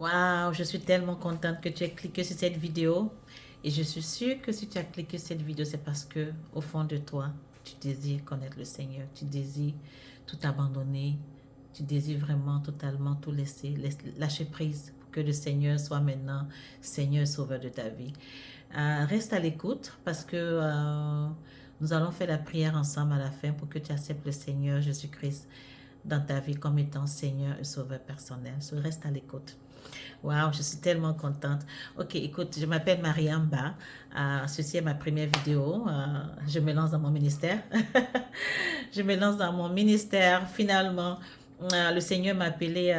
Waouh, je suis tellement contente que tu aies cliqué sur cette vidéo. Et je suis sûre que si tu as cliqué sur cette vidéo, c'est parce que au fond de toi, tu désires connaître le Seigneur. Tu désires tout abandonner. Tu désires vraiment totalement tout laisser, lâcher prise pour que le Seigneur soit maintenant Seigneur et Sauveur de ta vie. Reste à l'écoute parce que nous allons faire la prière ensemble à la fin pour que tu acceptes le Seigneur Jésus-Christ dans ta vie comme étant Seigneur et Sauveur personnel. So, reste à l'écoute. Waouh, je suis tellement contente. Ok, écoute, je m'appelle Mariam Ba. Ceci est ma première vidéo. Je me lance dans mon ministère. Je me lance dans mon ministère. Finalement, le Seigneur m'a appelé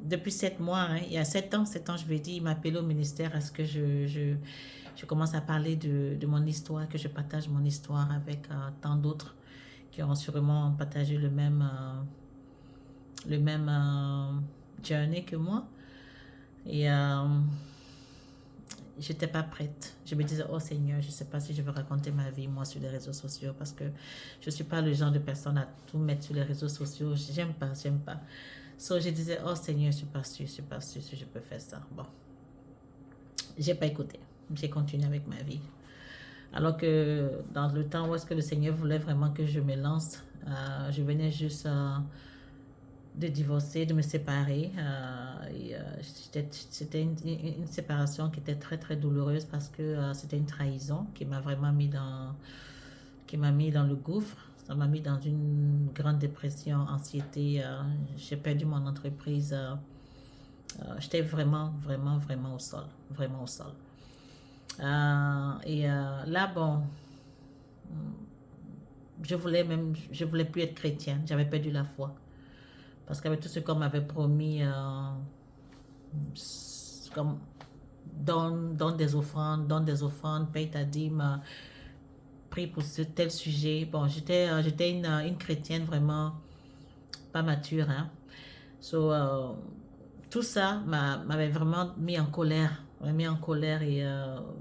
depuis 7 mois. Hein. Il y a 7 ans, je vais dire, il m'a appelé au ministère à ce que je commence à parler de mon histoire, que je partage mon histoire avec tant d'autres qui ont sûrement partagé le même journey que moi. Et j'étais pas prête. Je me disais, oh Seigneur, je sais pas si je veux raconter ma vie, moi, sur les réseaux sociaux, parce que je suis pas le genre de personne à tout mettre sur les réseaux sociaux. J'aime pas, j'aime pas. So, je disais, oh Seigneur, je suis pas sûre si je peux faire ça. Bon, j'ai pas écouté. J'ai continué avec ma vie. Alors que dans le temps où est-ce que le Seigneur voulait vraiment que je me lance, je venais juste de divorcer, de me séparer. C'était une séparation qui était très très douloureuse parce que c'était une trahison qui m'a vraiment qui m'a mis dans le gouffre. Ça m'a mis dans une grande dépression, anxiété. J'ai perdu mon entreprise. J'étais vraiment, vraiment, vraiment au sol. Vraiment au sol. Là, bon, je voulais plus être chrétien. J'avais perdu la foi. Parce qu'avec tout ce qu'on m'avait promis, comme donne des offrandes, paye ta dîme, prie pour ce tel sujet. Bon, j'étais une chrétienne vraiment pas mature. Hein. So, tout ça m'avait vraiment mis en colère. Mis en colère et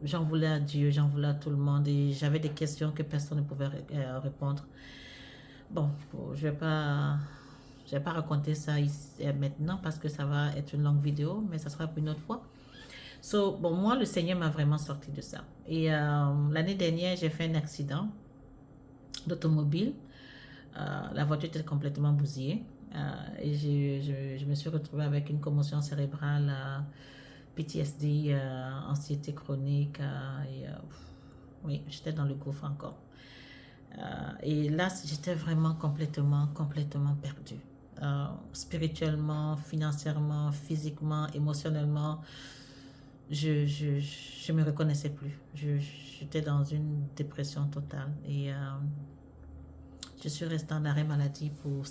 j'en voulais à Dieu, j'en voulais à tout le monde et j'avais des questions que personne ne pouvait répondre. Bon, je vais pas raconter ça ici, maintenant parce que ça va être une longue vidéo, mais ça sera pour une autre fois. So, bon, moi, le Seigneur m'a vraiment sorti de ça. Et l'année dernière, j'ai fait un accident d'automobile. La voiture était complètement bousillée. Et je me suis retrouvée avec une commotion cérébrale, PTSD, anxiété chronique. Oui, j'étais dans le gouffre encore. Et là, j'étais vraiment complètement perdue. Spirituellement, financièrement, physiquement, émotionnellement, je me reconnaissais plus. J'étais dans une dépression totale. Et je suis restée en arrêt maladie pour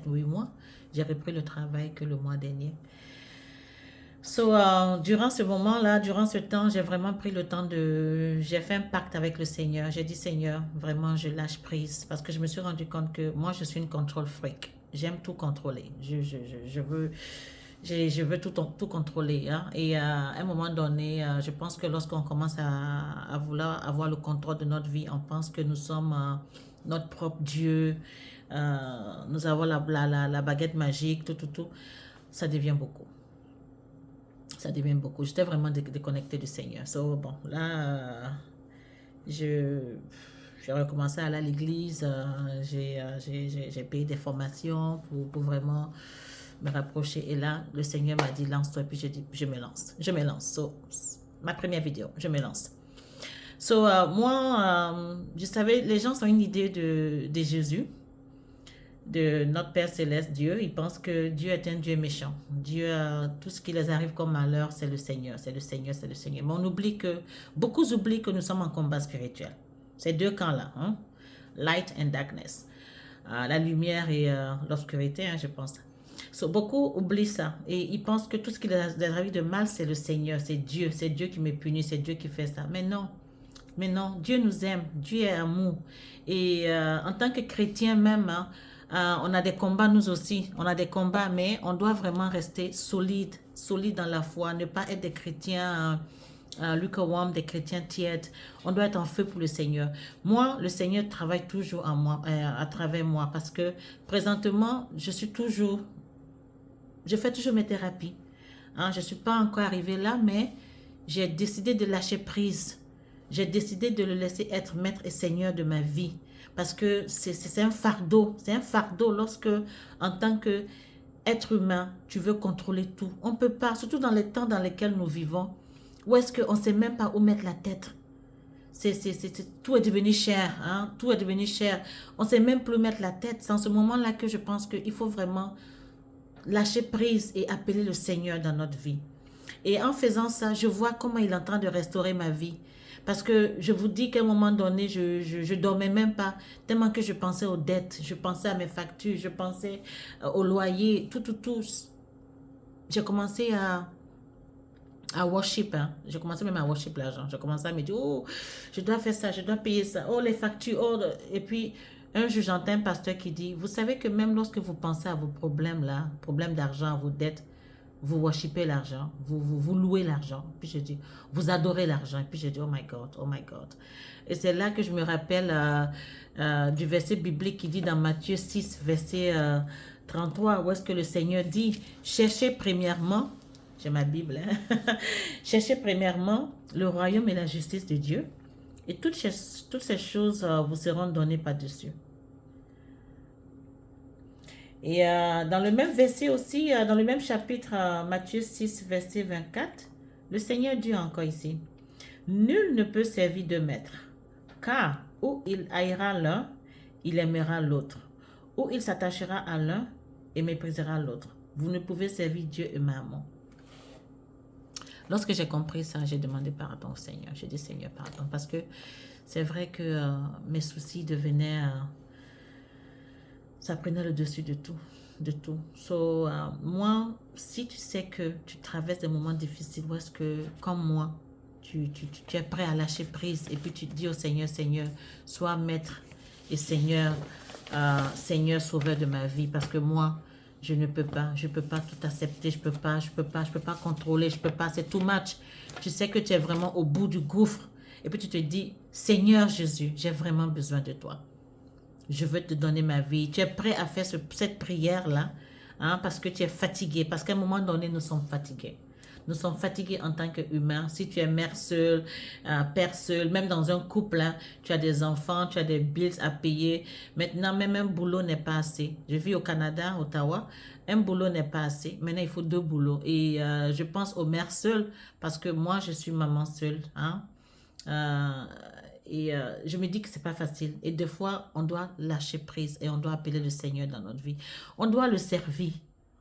8 mois. J'ai repris le travail que le mois dernier. So, durant ce moment-là, durant ce temps, j'ai vraiment pris le temps j'ai fait un pacte avec le Seigneur. J'ai dit, Seigneur, vraiment, je lâche prise parce que je me suis rendu compte que moi, je suis une control freak. J'aime tout contrôler. Je veux tout contrôler. Hein. Et à un moment donné, je pense que lorsqu'on commence à vouloir avoir le contrôle de notre vie, on pense que nous sommes notre propre Dieu. Nous avons la baguette magique, tout. Ça devient beaucoup. Ça devient beaucoup. J'étais vraiment déconnectée du Seigneur. So, bon, là, je, j'ai recommencé à aller à l'église. J'ai payé des formations pour vraiment me rapprocher. Et là, le Seigneur m'a dit, lance-toi. Et puis j'ai dit, je me lance. Je me lance. So, ma première vidéo, je me lance. So, moi, je savais, les gens ont une idée de Jésus, de notre Père Céleste, Dieu. Ils pensent que Dieu est un Dieu méchant. Dieu, tout ce qui les arrive comme malheur, c'est le Seigneur, c'est le Seigneur, c'est le Seigneur. Mais beaucoup oublient que nous sommes en combat spirituel. Ces deux camps-là, hein? Light and darkness. La lumière et l'obscurité, hein, je pense. So, beaucoup oublient ça et ils pensent que tout ce qui les arrive de mal, c'est le Seigneur, c'est Dieu qui me punit, c'est Dieu qui fait ça. Mais non, Dieu nous aime, Dieu est amour. Et en tant que chrétien même, hein, on a des combats nous aussi, on a des combats, mais on doit vraiment rester solide dans la foi, ne pas être des chrétiens lukewarm, des chrétiens tièdes. On doit être en feu pour le Seigneur. Moi, le Seigneur travaille toujours en moi, à travers moi, parce que présentement, je suis toujours je fais toujours mes thérapies. Hein, je ne suis pas encore arrivée là, mais j'ai décidé de lâcher prise. J'ai décidé de le laisser être maître et seigneur de ma vie. Parce que c'est un fardeau. C'est un fardeau lorsque, en tant qu'être humain, tu veux contrôler tout. On ne peut pas, surtout dans les temps dans lesquels nous vivons, où est-ce qu'on ne sait même pas où mettre la tête. Tout est devenu cher, hein? Tout est devenu cher. On ne sait même plus mettre la tête. C'est en ce moment-là que je pense qu'il faut vraiment lâcher prise et appeler le Seigneur dans notre vie. Et en faisant ça, je vois comment il est en train de restaurer ma vie. Parce que je vous dis qu'à un moment donné, je dormais même pas, tellement que je pensais aux dettes, je pensais à mes factures, je pensais au loyer, tout. J'ai commencé à worship, hein. J'ai commencé même à worship l'argent. J'ai commencé à me dire, oh, je dois faire ça, je dois payer ça, oh, les factures, oh. Et puis, un jour, j'entends un pasteur qui dit, vous savez que même lorsque vous pensez à vos problèmes là, problèmes d'argent, à vos dettes, vous worshipez l'argent, vous louez l'argent. Puis je dis, vous adorez l'argent. Et puis je dis, oh my God, oh my God. Et c'est là que je me rappelle du verset biblique qui dit dans Matthieu 6, verset 33, où est-ce que le Seigneur dit, cherchez premièrement, j'ai ma Bible, hein, cherchez premièrement le royaume et la justice de Dieu, et toutes ces choses vous seront données par-dessus. Et dans le même verset aussi, dans le même chapitre, Matthieu 6, verset 24, le Seigneur dit encore ici, nul ne peut servir deux maîtres, car où il haïra l'un, il aimera l'autre, ou il s'attachera à l'un et méprisera l'autre. Vous ne pouvez servir Dieu et Mammon. Lorsque j'ai compris ça, j'ai demandé pardon au Seigneur. J'ai dit, Seigneur, pardon, parce que c'est vrai que mes soucis devenaient... ça prenait le dessus de tout, de tout. So, moi, si tu sais que tu traverses des moments difficiles, où est-ce que, comme moi, tu es prêt à lâcher prise et puis tu dis au Seigneur, Seigneur, sois maître et Seigneur, Seigneur sauveur de ma vie, parce que moi, je ne peux pas, je peux pas tout accepter, je peux pas contrôler, je peux pas, c'est too much. Tu sais que tu es vraiment au bout du gouffre et puis tu te dis, Seigneur Jésus, j'ai vraiment besoin de toi. Je veux te donner ma vie. Tu es prêt à faire cette prière-là, hein, parce que tu es fatigué. Parce qu'à un moment donné, nous sommes fatigués. Nous sommes fatigués en tant qu'humains. Si tu es mère seule, père seul, même dans un couple, hein, tu as des enfants, tu as des bills à payer. Maintenant, même un boulot n'est pas assez. Je vis au Canada, Ottawa. Un boulot n'est pas assez. Maintenant, il faut deux boulots. Et je pense aux mères seules, parce que moi, je suis maman seule. Hein. Et je me dis que c'est pas facile. Et des fois, on doit lâcher prise et on doit appeler le Seigneur dans notre vie. On doit le servir.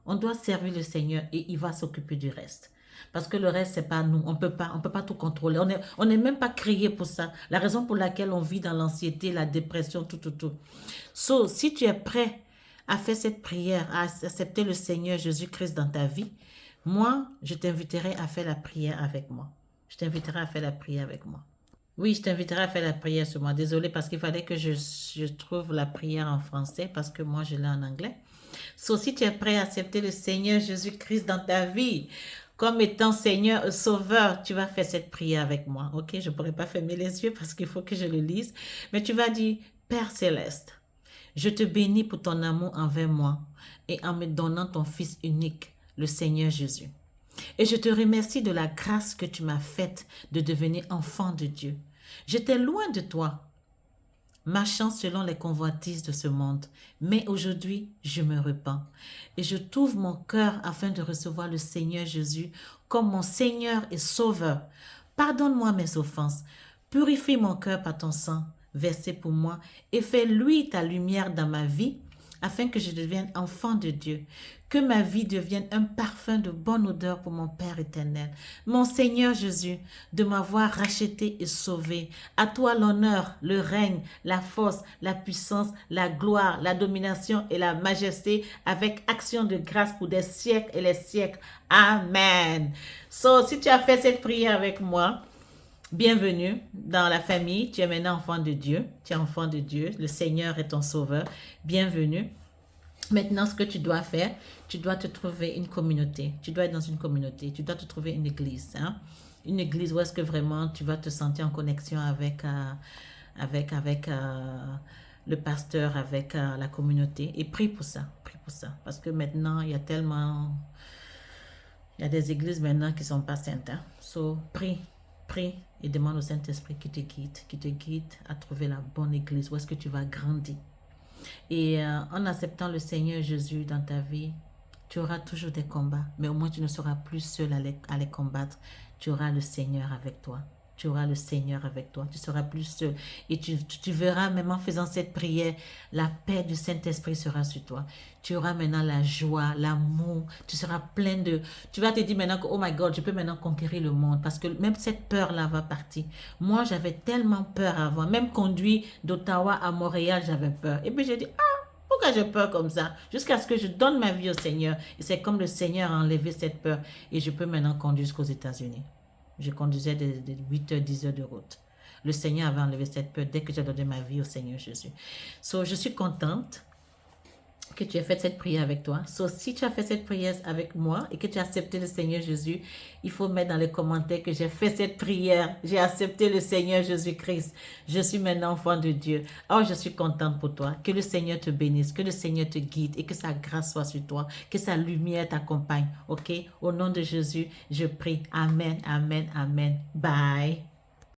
On doit servir le Seigneur et il va s'occuper du reste. Parce que le reste, c'est pas nous. On peut pas tout contrôler. On n'est même pas créé pour ça. La raison pour laquelle on vit dans l'anxiété, la dépression, tout. So, si tu es prêt à faire cette prière, à accepter le Seigneur Jésus-Christ dans ta vie, moi, je t'inviterai à faire la prière avec moi. Je t'inviterai à faire la prière avec moi. Oui, je t'inviterai à faire la prière ce mois. Désolée parce qu'il fallait que je trouve la prière en français parce que moi je l'ai en anglais. So, si tu es prêt à accepter le Seigneur Jésus-Christ dans ta vie comme étant Seigneur Sauveur, tu vas faire cette prière avec moi. Ok, je ne pourrais pas fermer les yeux parce qu'il faut que je le lise. Mais tu vas dire, Père Céleste, je te bénis pour ton amour envers moi et en me donnant ton Fils unique, le Seigneur Jésus. Et je te remercie de la grâce que tu m'as faite de devenir enfant de Dieu. J'étais loin de toi, marchant selon les convoitises de ce monde. Mais aujourd'hui, je me repens. Et je t'ouvre mon cœur afin de recevoir le Seigneur Jésus comme mon Seigneur et Sauveur. Pardonne-moi mes offenses. Purifie mon cœur par ton sang versé pour moi et fais-lui ta lumière dans ma vie afin que je devienne enfant de Dieu. Que ma vie devienne un parfum de bonne odeur pour mon Père éternel. Mon Seigneur Jésus, de m'avoir racheté et sauvé. À toi l'honneur, le règne, la force, la puissance, la gloire, la domination et la majesté avec action de grâce pour des siècles et les siècles. Amen. So, si tu as fait cette prière avec moi, bienvenue dans la famille. Tu es maintenant enfant de Dieu. Tu es enfant de Dieu. Le Seigneur est ton sauveur. Bienvenue. Maintenant, ce que tu dois faire, tu dois te trouver une communauté. Tu dois être dans une communauté. Tu dois te trouver une église. Hein? Une église où est-ce que vraiment tu vas te sentir en connexion avec le pasteur, avec la communauté. Et prie pour ça. Prie pour ça. Parce que maintenant, il y a tellement Il y a des églises maintenant qui ne sont pas saintes. Hein? So, prie, prie et demande au Saint-Esprit qui te guide à trouver la bonne église, où est-ce que tu vas grandir. Et en acceptant le Seigneur Jésus dans ta vie, tu auras toujours des combats, mais au moins tu ne seras plus seul à les combattre. Tu auras le Seigneur avec toi. Tu auras le Seigneur avec toi. Tu seras plus seul. Et tu verras, même en faisant cette prière, la paix du Saint-Esprit sera sur toi. Tu auras maintenant la joie, l'amour. Tu seras plein de... Tu vas te dire maintenant que, oh my God, je peux maintenant conquérir le monde. Parce que même cette peur-là va partir. Moi, j'avais tellement peur avant. Même conduire d'Ottawa à Montréal, j'avais peur. Et puis j'ai dit, pourquoi j'ai peur comme ça? Jusqu'à ce que je donne ma vie au Seigneur. Et c'est comme le Seigneur a enlevé cette peur. Et je peux maintenant conduire jusqu'aux États-Unis. Je conduisais des 8 heures, 10 heures de route. Le Seigneur avait enlevé cette peur dès que j'ai donné ma vie au Seigneur Jésus. So, je suis contente que tu aies fait cette prière avec toi. So, si tu as fait cette prière avec moi et que tu as accepté le Seigneur Jésus, il faut mettre dans les commentaires que j'ai fait cette prière. J'ai accepté le Seigneur Jésus-Christ. Je suis maintenant enfant de Dieu. Oh, je suis contente pour toi. Que le Seigneur te bénisse, que le Seigneur te guide et que sa grâce soit sur toi, que sa lumière t'accompagne. Ok? Au nom de Jésus, je prie. Amen, amen, amen. Bye.